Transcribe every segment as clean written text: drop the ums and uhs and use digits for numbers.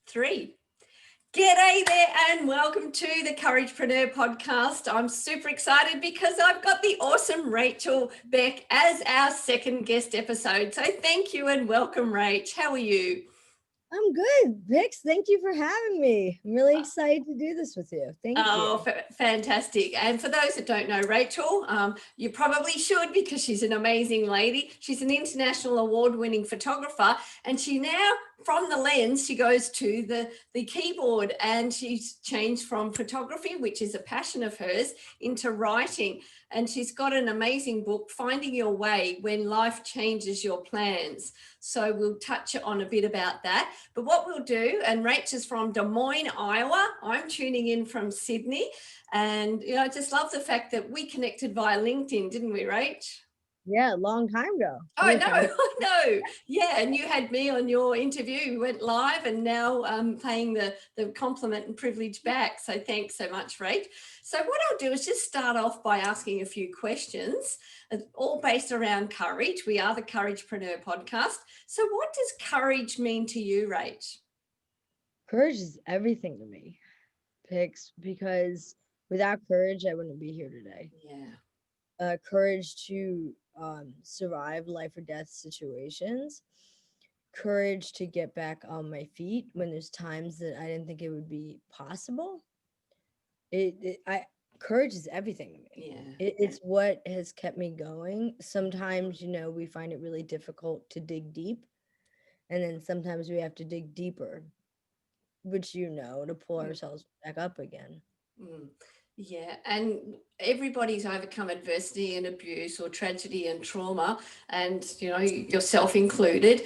3. G'day there and welcome to the Couragepreneur podcast. I'm super excited because I've got the awesome Rachel Beck as our second guest episode. So thank you and welcome, Rach. How are you? I'm good, Vix. Thank you for having me. I'm really excited to do this with you. Thank you. Fantastic. And for those that don't know Rachel, you probably should because she's an amazing lady. She's an international award-winning photographer, and she now, from the lens, she goes to the keyboard, and she's changed from photography, which is a passion of hers, into writing. And she's got an amazing book, Finding Your Way When Life Changes Your Plans. So we'll touch on a bit about that. But what we'll do, and Rach is from Des Moines, Iowa. I'm tuning in from Sydney. And, I just love the fact that we connected via LinkedIn, didn't we, Rach? Yeah, a long time ago. Oh, no. Yeah, and you had me on your interview. We went live, and now paying the compliment and privilege back. So thanks so much, Rach. So what I'll do is just start off by asking a few questions, all based around courage. We are the Couragepreneur podcast. So what does courage mean to you, Rach? Courage is everything to me, Pix, because without courage, I wouldn't be here today. Yeah. Courage to survive life or death situations. Courage to get back on my feet when there's times that I didn't think it would be possible. Courage is everything to me. Yeah. It's what has kept me going. Sometimes, we find it really difficult to dig deep, and then sometimes we have to dig deeper, which to pull ourselves back up again. Yeah, and everybody's overcome adversity and abuse or tragedy and trauma, and yourself included.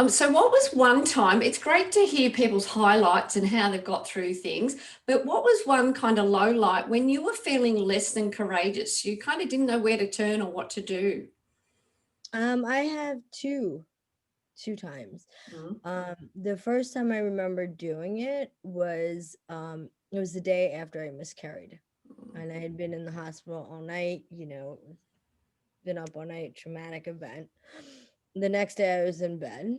So what was one time, it's great to hear people's highlights and how they've got through things, but what was one kind of low light when you were feeling less than courageous? You kind of didn't know where to turn or what to do. I have two times. The first time I remember doing it was the day after I miscarried. And I had been in the hospital all night, been up all night, traumatic event. The next day I was in bed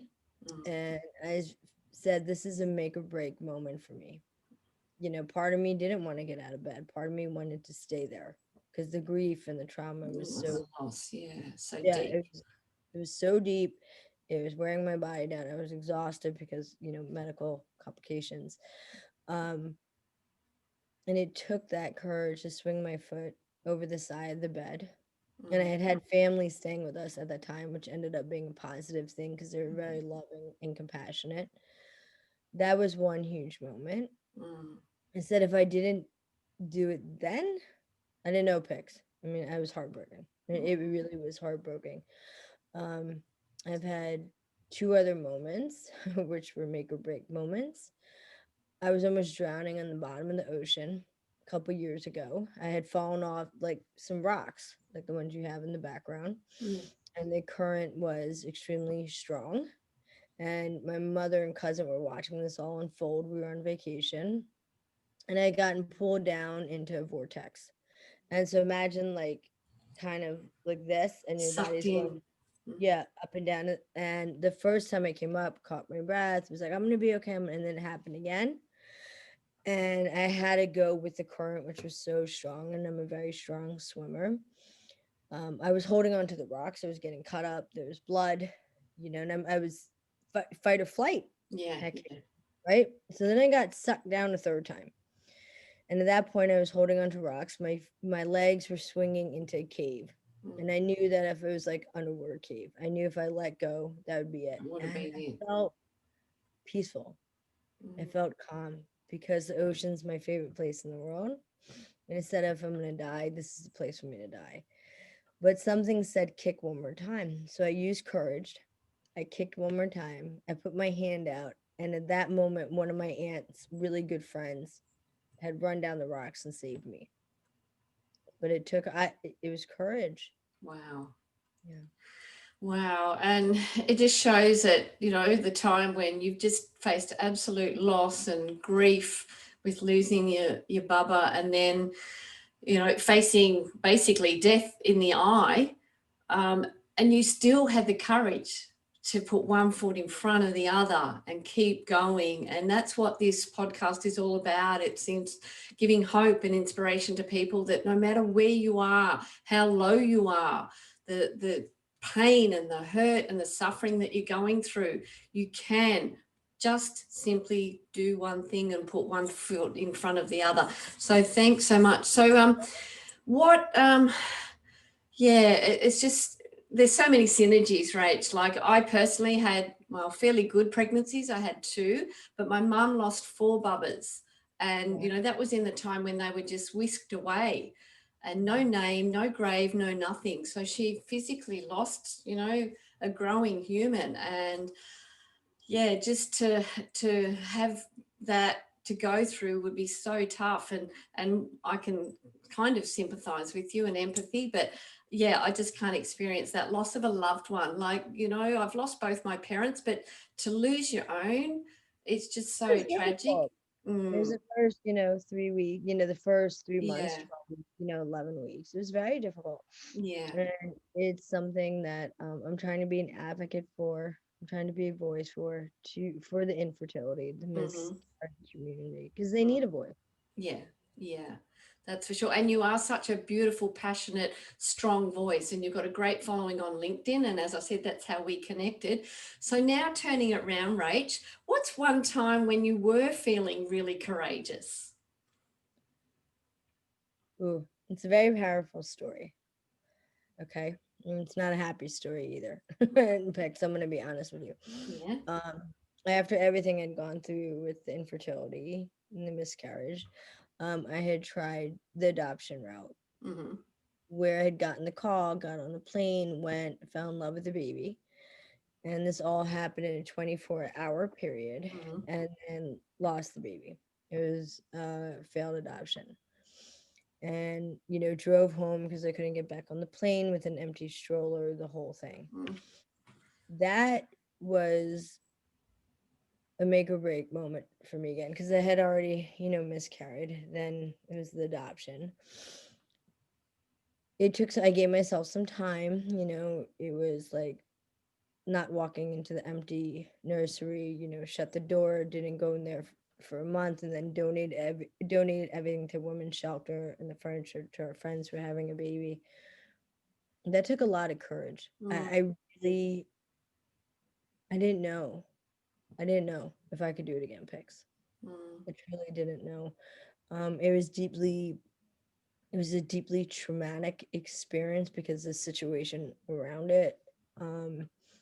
and I said, this is a make or break moment for me. Part of me didn't want to get out of bed. Part of me wanted to stay there because the grief and the trauma was so deep. It was so deep. It was wearing my body down. I was exhausted because, medical complications. And it took that courage to swing my foot over the side of the bed. And I had family staying with us at that time, which ended up being a positive thing because they were very loving and compassionate. That was one huge moment. I said, if I didn't do it then, I didn't know Pix. I mean, I was heartbroken. It really was heartbroken. I've had two other moments, which were make or break moments. I was almost drowning on the bottom of the ocean a couple years ago. I had fallen off like some rocks, like the ones you have in the background. And the current was extremely strong. And my mother and cousin were watching this all unfold. We were on vacation. And I had gotten pulled down into a vortex. And so imagine like kind of like this, and your body's going up and down. And the first time I came up, caught my breath, was like, I'm gonna be okay. And then it happened again. And I had to go with the current, which was so strong, and I'm a very strong swimmer. I was holding on to the rocks. I was getting cut up. There was blood, and I was fight or flight. Right? So then I got sucked down a third time. And at that point, I was holding onto rocks. My legs were swinging into a cave. And I knew that if it was like underwater cave, I knew if I let go, that would be it. I felt peaceful. I felt calm because the ocean's my favorite place in the world. And instead of if I'm going to die, this is the place for me to die. But something said kick one more time. So I used courage. I kicked one more time. I put my hand out. And at that moment, one of my aunt's really good friends had run down the rocks and saved me. But it was courage. Wow. Yeah. Wow. And it just shows that, the time when you've just faced absolute loss and grief with losing your bubba, and then, facing basically death in the eye, and you still had the courage to put one foot in front of the other and keep going. And that's what this podcast is all about. It seems giving hope and inspiration to people that no matter where you are, how low you are, the pain and the hurt and the suffering that you're going through, you can just simply do one thing and put one foot in front of the other. So thanks so much. So it's just, there's so many synergies, Rach. Like I personally had, well, fairly good pregnancies. I had 2, but my mum lost 4 bubbers. And, you know, that was in the time when they were just whisked away and no name, no grave, no nothing. So she physically lost, you know, a growing human. And yeah, just to have that to go through would be so tough. And I can kind of sympathize with you and empathy, but yeah, I just can't experience that loss of a loved one. Like, you know, I've lost both my parents, but to lose your own, it's just so tragic. There's the first, 3 weeks, the first 3 months, Yeah. 12 weeks, 11 weeks. It was very difficult. Yeah. And it's something that I'm trying to be an advocate for. I'm trying to be a voice for the infertility, the miscarriage community, because they need a voice. Yeah. Yeah. That's for sure. And you are such a beautiful, passionate, strong voice, and you've got a great following on LinkedIn. And as I said, that's how we connected. So now turning it around, Rach, what's one time when you were feeling really courageous? Ooh, it's a very powerful story. Okay. And it's not a happy story either. In fact, I'm going to be honest with you. Yeah. After everything I'd gone through with the infertility and the miscarriage, I had tried the adoption route, where I had gotten the call, got on the plane, went, fell in love with the baby. And this all happened in a 24-hour period, and then lost the baby. It was a failed adoption. And, drove home because I couldn't get back on the plane with an empty stroller, the whole thing. That was a make or break moment for me again, because I had already, miscarried. Then it was the adoption. I gave myself some time, it was like not walking into the empty nursery, shut the door, didn't go in there for a month, and then donated everything to women's shelter and the furniture to our friends who were having a baby. That took a lot of courage. I didn't know. I didn't know if I could do it again, Pix. I truly didn't know. It was a deeply traumatic experience because the situation around it.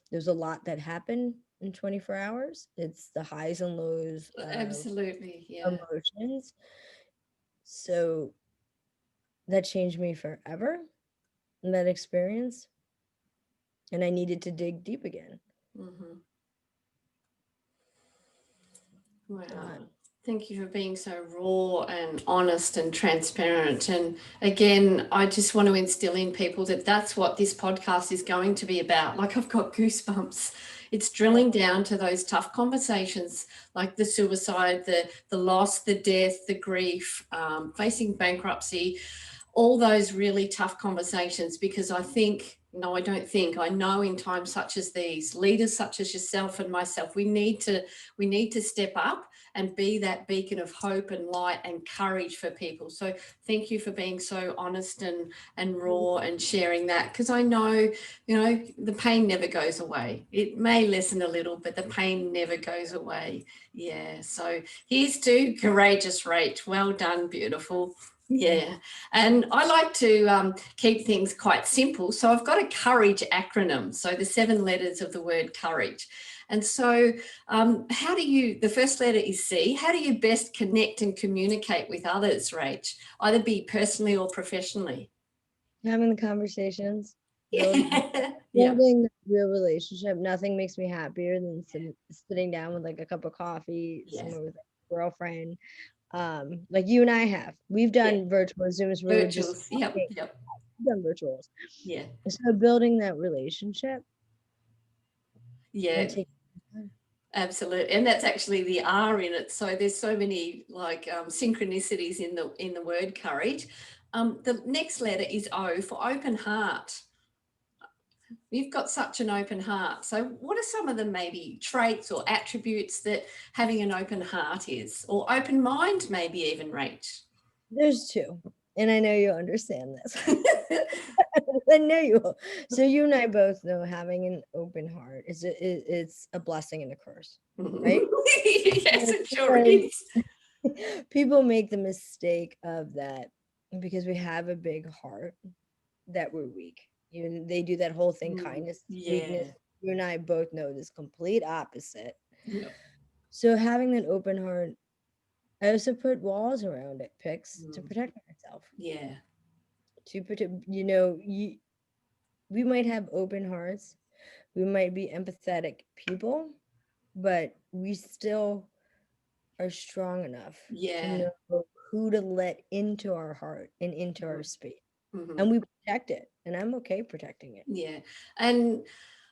There's a lot that happened in 24 hours. It's the highs and lows of Absolutely. Yeah. emotions. So that changed me forever in that experience. And I needed to dig deep again. Wow. Thank you for being so raw and honest and transparent. And again, I just want to instill in people that that's what this podcast is going to be about. Like, I've got goosebumps. It's drilling down to those tough conversations, like the suicide, the loss, the death, the grief, facing bankruptcy, all those really tough conversations, because I know in times such as these, leaders such as yourself and myself, we need to step up and be that beacon of hope and light and courage for people. So thank you for being so honest and raw and sharing that, because I know, the pain never goes away. It may lessen a little, but the pain never goes away. Yeah. So here's to courageous Rach. Well done, beautiful. Yeah. And I like to keep things quite simple. So I've got a courage acronym. So the 7 letters of the word courage. And so the first letter is C. How do you best connect and communicate with others, Rach? Either be personally or professionally? Having the conversations, building Yeah. the real relationship. Nothing makes me happier than sitting down with like a cup of coffee, somewhere with a girlfriend. Like you and I have. We've done virtual Zooms where we're just Yep. We've done virtuals. Yeah. So building that relationship. Yeah. Absolutely. And that's actually the R in it. So there's so many synchronicities in the word courage. The next letter is O for open heart. You've got such an open heart. So what are some of the maybe traits or attributes that having an open heart is, or open mind maybe even, Rach? There's two, and I know you'll understand this. I know you will. So you and I both know having an open heart it's a blessing and a curse, right? Yes, it sure is. People make the mistake of that because we have a big heart that we're weak. They do that whole thing, kindness, weakness. Yeah. You and I both know this complete opposite. Yep. So having that open heart, I also put walls around it, picks, to Mm. protect myself. Yeah. To protect, we might have open hearts, we might be empathetic people, but we still are strong enough to Yeah. know who to let into our heart and into our Mhm. space. Mhm. And we protect it. And I'm okay protecting it. Yeah. And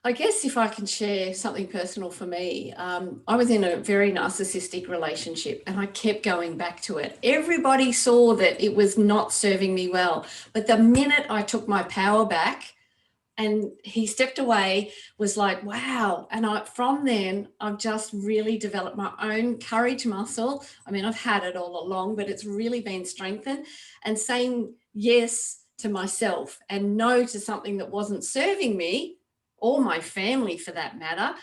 I guess if I can share something personal for me, I was in a very narcissistic relationship and I kept going back to it. Everybody saw that it was not serving me well. But the minute I took my power back and he stepped away, was like, wow. And from then, I've just really developed my own courage muscle. I mean, I've had it all along, but it's really been strengthened. And saying yes to myself and no to something that wasn't serving me or my family for that matter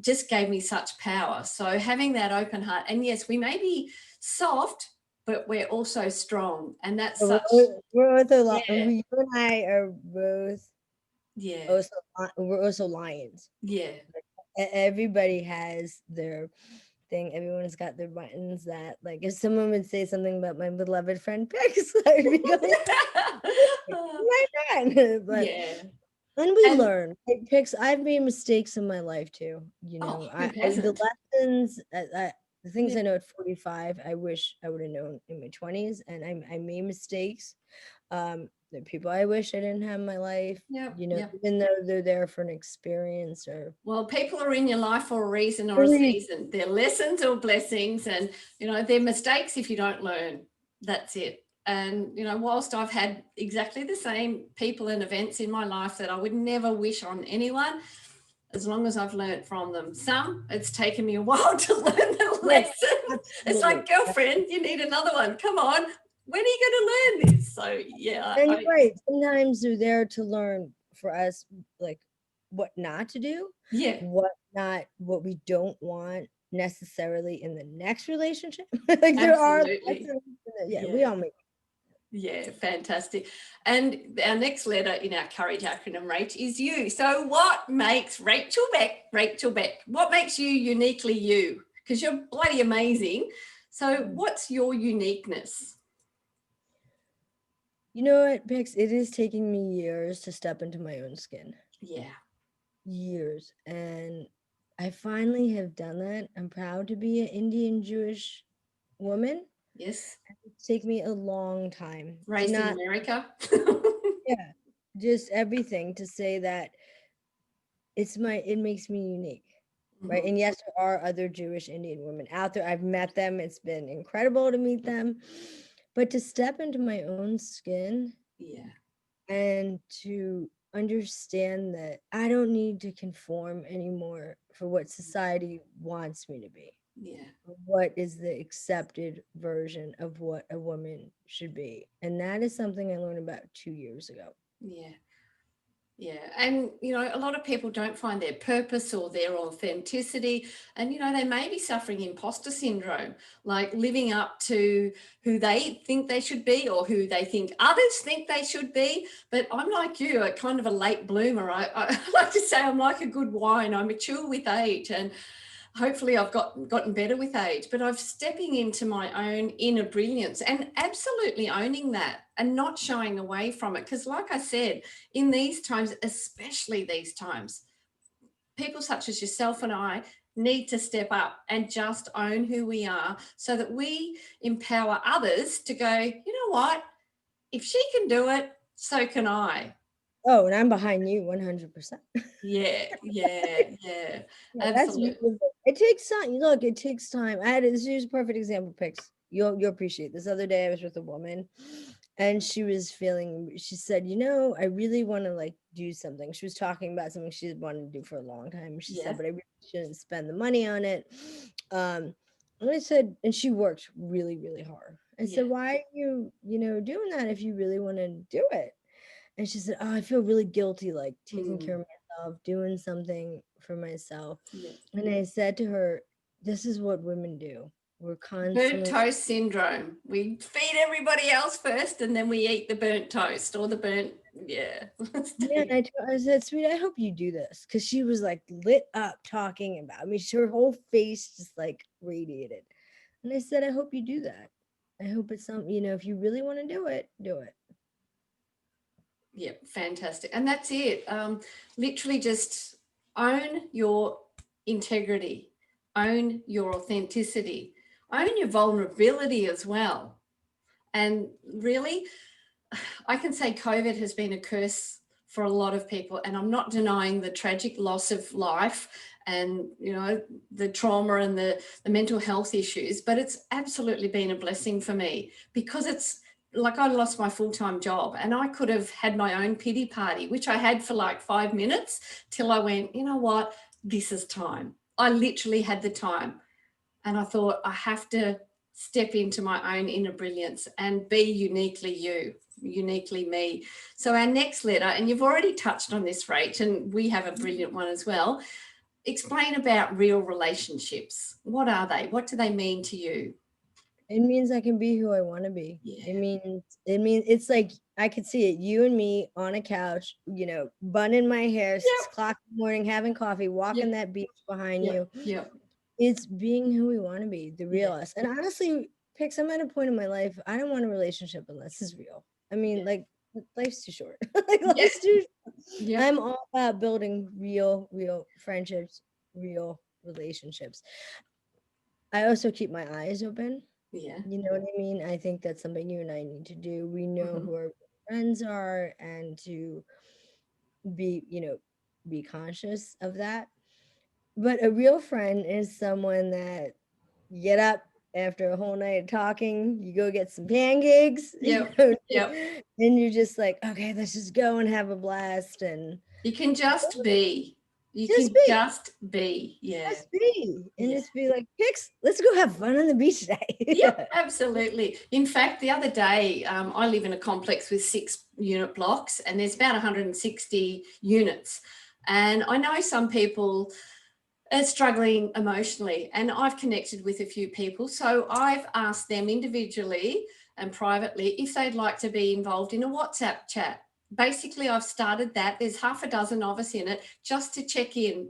just gave me such power. So having that open heart, and yes, we may be soft, but we're also strong. And that's So such, we're both a lot. yeah, You and I are both yeah, also, we're also lions. yeah. Everybody has their thing. Everyone's got their buttons that, like, if someone would say something about my beloved friend Pix, I would be going, my friend. But Yeah. and we And learn. Like, Pix, I've made mistakes in my life too. oh, I who the hasn't? lessons, the things Yeah. I know at 45, I wish I would have known in my 20s, and I made mistakes. The people I wish I didn't have in my life, Yep. Yep. even though they're there for an experience or Well, people are in your life for a reason or a a reason. season. They're lessons or blessings, and they're mistakes if you don't learn. That's it. And whilst I've had exactly the same people and events in my life that I would never wish on anyone, as long as I've learned from them. Some, it's taken me a while to learn the Yes, lesson. It's absolutely. like, girlfriend, you need another one. Come on. When are you going to learn this? So, yeah, And you're right. Sometimes they're there to learn for us, like, what not to do, yeah, what we don't want necessarily in the next relationship. Like, there are absolutely. lessons yeah, we Yeah. all make. Yeah, fantastic. And our next letter in our courage acronym, Rach, is you. So what makes Rachel Beck, what makes you uniquely you? Because you're bloody amazing. So what's your uniqueness? You know what, Pix? It is taking me years to step into my own skin. Yeah. Years. And I finally have done that. I'm proud to be an Indian Jewish woman. Yes. It's taken me a long time to Raised in not, America. yeah, just everything to say that it makes me unique. Right. Mhm. And yes, there are other Jewish Indian women out there. I've met them. It's been incredible to meet them. But to step into my own skin Yeah. and to understand that I don't need to conform anymore for what society wants me to be. Yeah. What is the accepted version of what a woman should be? And that is something I learned about 2 years ago. Yeah. Yeah. And, a lot of people don't find their purpose or their authenticity. And, they may be suffering imposter syndrome, like living up to who they think they should be or who they think others think they should be. But I'm like you, a kind of a late bloomer. I like to say I'm like a good wine. I mature with age, and hopefully I've gotten better with age, but I'm stepping into my own inner brilliance and absolutely owning that and not shying away from it. Because like I said, in these times, especially these times, people such as yourself and I need to step up and just own who we are so that we empower others to go, you know what, if she can do it, so can I. Oh, and I'm behind you 100%. Yeah, yeah, yeah, Yeah, that's absolutely. beautiful. It takes time. Look, it takes time. This is a perfect example, Pix. You'll appreciate this. Other day I was with a woman and she was feeling, she said, I really want to like do something. She was talking about something she's wanted to do for a long time. She Yeah, said, but I really shouldn't spend the money on it. And I said, and she worked really, really hard. I yeah, said, why are you, doing that if you really want to do it? And she said, oh, I feel really guilty, like taking care mm, of myself, doing something for myself. yeah. And I said to her, this is what women do. We're Burnt constantly, toast syndrome. We feed everybody else first and then we eat the burnt toast or the burnt, yeah. yeah. And I said, sweet, I hope you do this. Cause she was like lit up talking about me. Her whole face just like radiated. And I said, I hope you do that. I hope it's something, if you really want to do it, do it. Yeah, fantastic. And that's it. Literally just own your integrity, own your authenticity, own your vulnerability as well. And really, I can say COVID has been a curse for a lot of people, and I'm not denying the tragic loss of life and the trauma and the mental health issues, but it's absolutely been a blessing for me because it's like I lost my full-time job and I could have had my own pity party, which I had for like 5 minutes till I went, you know what, this is time. I literally had the time and I thought I have to step into my own inner brilliance and be uniquely you, uniquely me. So our next letter, and you've already touched on this, Rach, and we have a brilliant one as well. Explain about real relationships. What are they? What do they mean to you? It means I can be who I want to be. Yeah. It means it's like I could see it, you and me on a couch, bun in my hair, Yep. 6 o'clock in the morning, having coffee, walking Yep. that beach behind Yep. you. Yep. It's being who we want to be, the Yeah. real us. And honestly, Pix, I'm at a point in my life, I don't want a relationship unless it's real. I mean, like, life's too short. Like, Yeah. life's too short. Yep. I'm all about building real friendships, real relationships. I also keep my eyes open. Yeah. You know what I mean? I think that's something you and I need to do. We know Mm-hmm. who our friends are and to be conscious of that. But a real friend is someone that you get up after a whole night of talking, you go get some pancakes, Yep. Yep. and you're just like, okay, let's just go and have a blast and You can just be. You just can be. just be. Yeah. Just be. And Yeah. just be like, Pix, let's go have fun on the beach today. Yep, absolutely. In fact, the other day, I live in a complex with 6 unit blocks and there's about 160 units. And I know some people are struggling emotionally, and I've connected with a few people. So I've asked them individually and privately if they'd like to be involved in a WhatsApp chat. Basically, I've started that. There's half a dozen of us in it just to check in,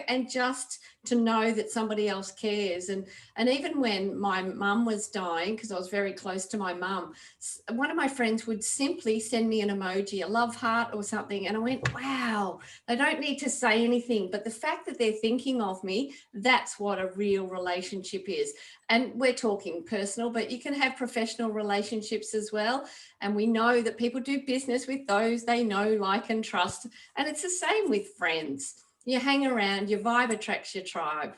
and just to know that somebody else cares. And even when my mum was dying, because I was very close to my mum, one of my friends would simply send me an emoji, a love heart or something, and I went, wow, they don't need to say anything, but the fact that they're thinking of me, that's what a real relationship is. And we're talking personal, but you can have professional relationships as well. And we know that people do business with those they know, like, and trust. And it's the same with friends. You hang around, your vibe attracts your tribe.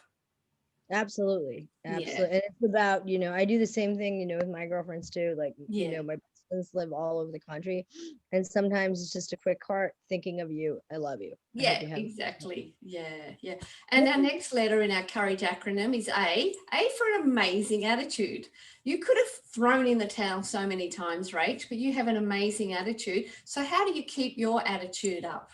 Absolutely. Yeah. Absolutely. And it's about, I do the same thing, with my girlfriends too. Like, Yeah. my best friends live all over the country. And sometimes it's just a quick heart thinking of you. I love you. I hope Yeah, you have. exactly. Yeah, yeah. And our next letter in our courage acronym is A. A for an amazing attitude. You could have thrown in the towel so many times, Rach, but you have an amazing attitude. So how do you keep your attitude up?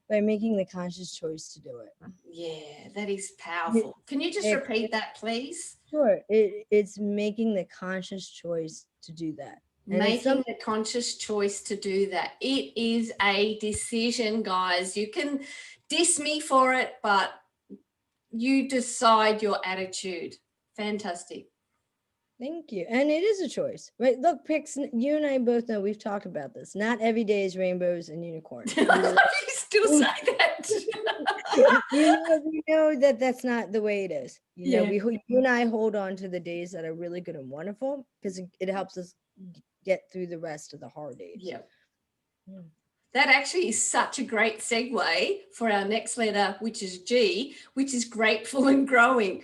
By making the conscious choice to do it. Yeah, that is It- powerful. Can you just repeat that, please? Sure. It's making the conscious choice to do that. And it's Making the conscious choice to do that. It is a decision, guys. You can diss me for it, but you decide your attitude. Fantastic. Thank you. And it is a choice, right? Look, Pix, you and I both know, we've talked about this. Not every day is rainbows and unicorns. You still say that. We know that that's not the way it is. Yeah. You and I hold on to the days that are really good and wonderful because it helps us get through the rest of the hard days. Yeah. Yeah. That actually is such a great segue for our next letter, which is G, which is grateful and growing.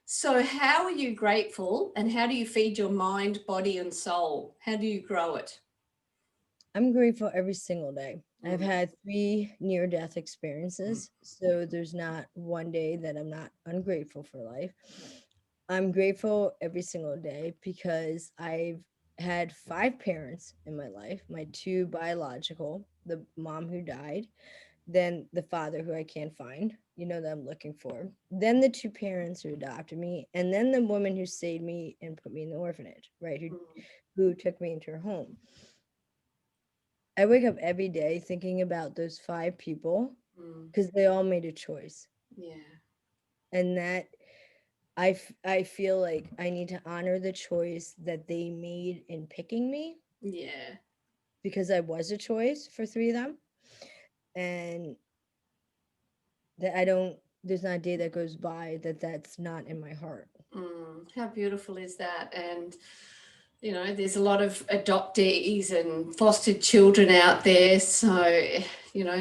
So how are you grateful, and how do you feed your mind, body and soul? How do you grow it? I'm grateful every single day. I've Mm, had 3 near-death experiences, so there's not one day that I'm not ungrateful for life. I'm grateful every single day because I've had 5 parents in my life, my 2 biological, the mom who died, then the father who I can't find, that I'm looking for, then the 2 parents who adopted me, and then the woman who saved me and put me in the orphanage, right? Who took me into her home. I wake up every day thinking about those 5 people mm, because they all made a choice. yeah, And that I feel like I need to honor the choice that they made in picking me yeah. because I was a choice for 3 of them. And that there's not a day that goes by that that's not in my heart. How beautiful is that? And there's a lot of adoptees and fostered children out there. So,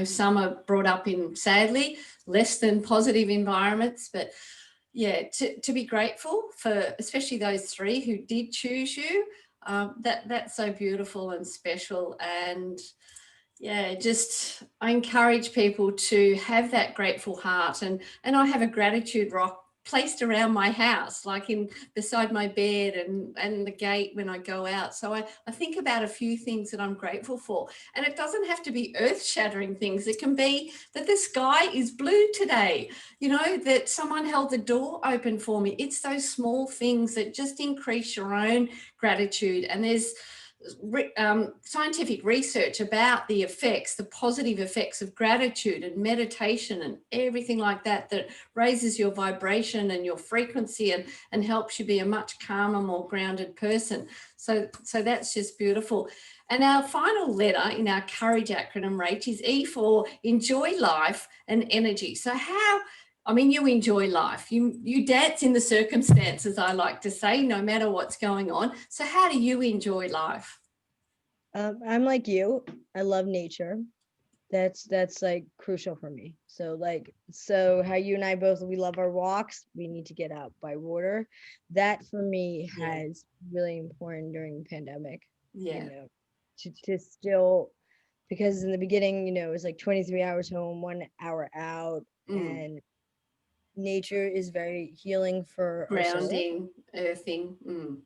some are brought up in, sadly, less than positive environments. But yeah, to be grateful for especially those 3 who did choose you, that's so beautiful and special. And yeah, just I encourage people to have that grateful heart, and I have a gratitude rock placed around my house, like in beside my bed and the gate when I go out. So I think about a few things that I'm grateful for. And it doesn't have to be earth-shattering things. It can be that the sky is blue today, that someone held the door open for me. It's those small things that just increase your own gratitude. And there's scientific research about the effects, the positive effects of gratitude and meditation and everything like that, that raises your vibration and your frequency and helps you be a much calmer, more grounded person. So that's just beautiful. And our final letter in our courage acronym, Rach, is E for enjoy life and energy. So you enjoy life. You dance in the circumstances, I like to say, no matter what's going on. So how do you enjoy life? I'm like you. I love nature. That's like crucial for me. So how you and I both, we love our walks. We need to get out by water. That for me Yeah, has really important during the pandemic. You yeah, know, to still, because in the beginning, it was like 23 hours home, 1 hour out, mm. and nature is very healing for our soul. Grounding, earthing. Mm.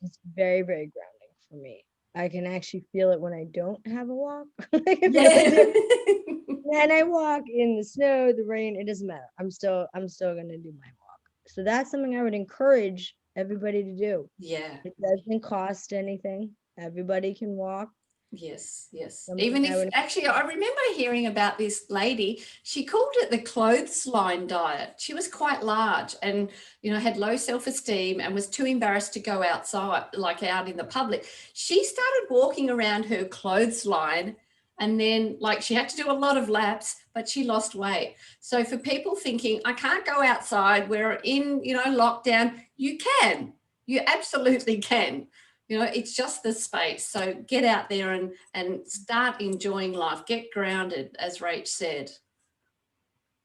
It's very, very grounding for me. I can actually feel it when I don't have a walk. I can feel it Yeah. too. And I walk in the snow, the rain, it doesn't matter. I'm still gonna do my walk. So that's something I would encourage everybody to do. Yeah. It doesn't cost anything. Everybody can walk. Yes, yes. Something Even I if would actually, I remember hearing about this lady. She called it the clothesline diet. She was quite large and, had low self-esteem and was too embarrassed to go outside, like out in the public. She started walking around her clothesline, and then, like, she had to do a lot of laps, but she lost weight. So for people thinking, I can't go outside, we're in, lockdown, you can. You absolutely can. It's just the space. So get out there and start enjoying life. Get grounded, as Rach said.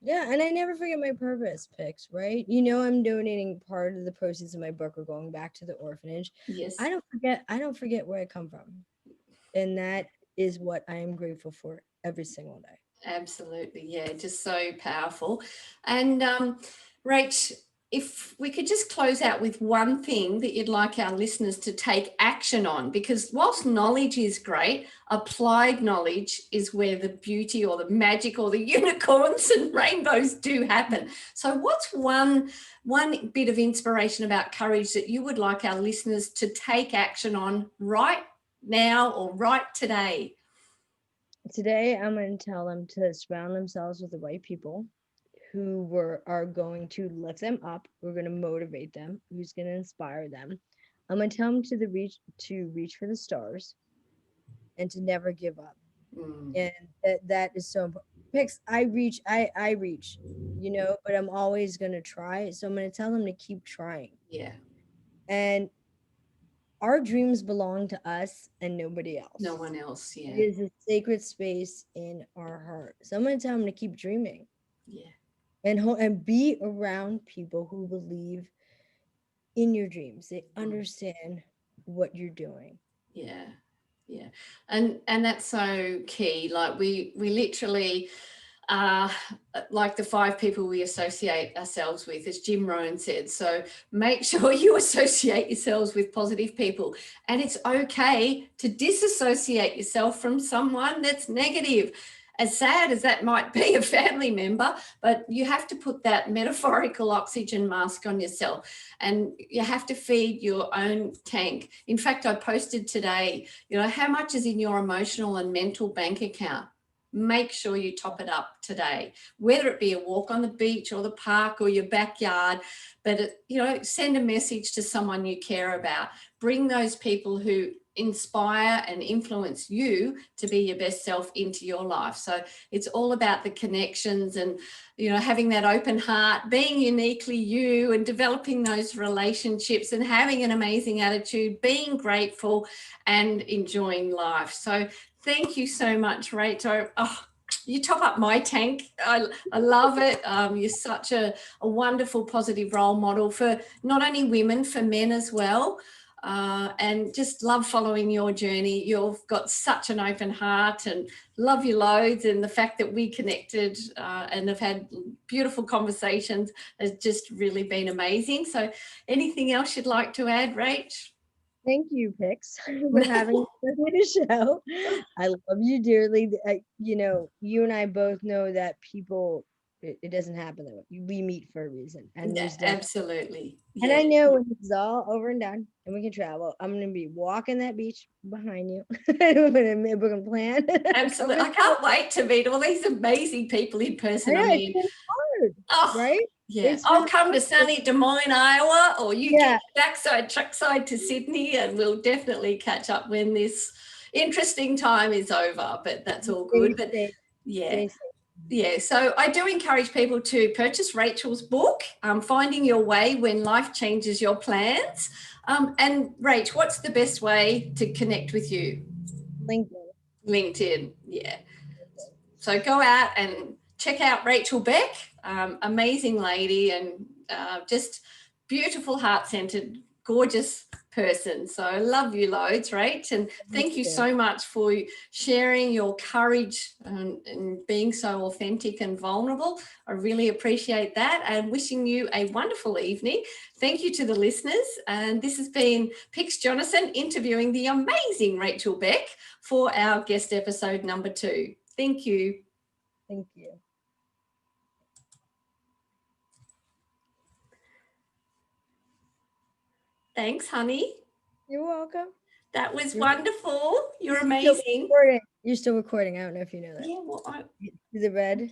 Yeah, and I never forget my purpose picks, right? I'm donating part of the proceeds of my book are going back to the orphanage. Yes, I don't forget where I come from. And that is what I am grateful for every single day. absolutely. Yeah, just so powerful. And Rach, if we could just close out with one thing that you'd like our listeners to take action on, because whilst knowledge is great, applied knowledge is where the beauty or the magic or the unicorns and rainbows do happen. So what's one bit of inspiration about courage that you would like our listeners to take action on right now or right today? Today, I'm going to tell them to surround themselves with the right people who are going to lift them up, who are going to motivate them, who's going to inspire them. I'm going to tell them to reach for the stars and to never give up. Mm, And that is so important. Picks, I reach, but I'm always going to try. So I'm going to tell them to keep trying. yeah. And our dreams belong to us and nobody else. No one else. It Yeah. is a sacred space in our heart. So I'm going to tell them to keep dreaming. Yeah. And be around people who believe in your dreams. They understand what you're doing. Yeah. Yeah. And that's so key. Like we literally like the 5 people we associate ourselves with, as Jim Rohn said. So make sure you associate yourselves with positive people. And it's okay to disassociate yourself from someone that's negative. As sad as that might be, a family member, but you have to put that metaphorical oxygen mask on yourself, and you have to feed your own tank. In fact, I posted today, how much is in your emotional and mental bank account? Make sure you top it up today, whether it be a walk on the beach or the park or your backyard. But, send a message to someone you care about. Bring those people who inspire and influence you to be your best self into your life. So it's all about the connections and, having that open heart, being uniquely you and developing those relationships and having an amazing attitude, being grateful and enjoying life. So thank you so much, Rach. Oh, you top up my tank. I love it. You're such a wonderful, positive role model for not only women, for men as well. And just love following your journey. You've got such an open heart and love you loads. And the fact that we connected and have had beautiful conversations has just really been amazing. So anything else you'd like to add, Rach? Thank you, Pix, for having me on the show. I love you dearly. You and I both know that people, it doesn't happen that way. We meet for a reason. And there's absolutely. And I know when it's all over and done and we can travel, I'm going to be walking that beach behind you. We're going to plan. Absolutely. I can't wait to meet all these amazing people in person. Yeah, I mean, it's hard, right? Yeah, I'll come to sunny Des Moines, Iowa, or you get trackside to Sydney, and we'll definitely catch up when this interesting time is over. But that's all good. But yeah. So I do encourage people to purchase Rachel's book, Finding Your Way When Life Changes Your Plans. And Rach, what's the best way to connect with you? LinkedIn, yeah. So go out and check out Rachel Beck, amazing lady and just beautiful, heart-centered, gorgeous person. So I love you loads, Rach, and thank you so much for sharing your courage and being so authentic and vulnerable. I really appreciate that, and wishing you a wonderful evening. Thank you to the listeners, and this has been Pix Jonathan interviewing the amazing Rachel Beck for our guest episode number 2. Thank you. Thank you. Thanks, honey. You're welcome. That was wonderful. You're amazing. You're still recording. I don't know if you know that. Yeah, well, the red.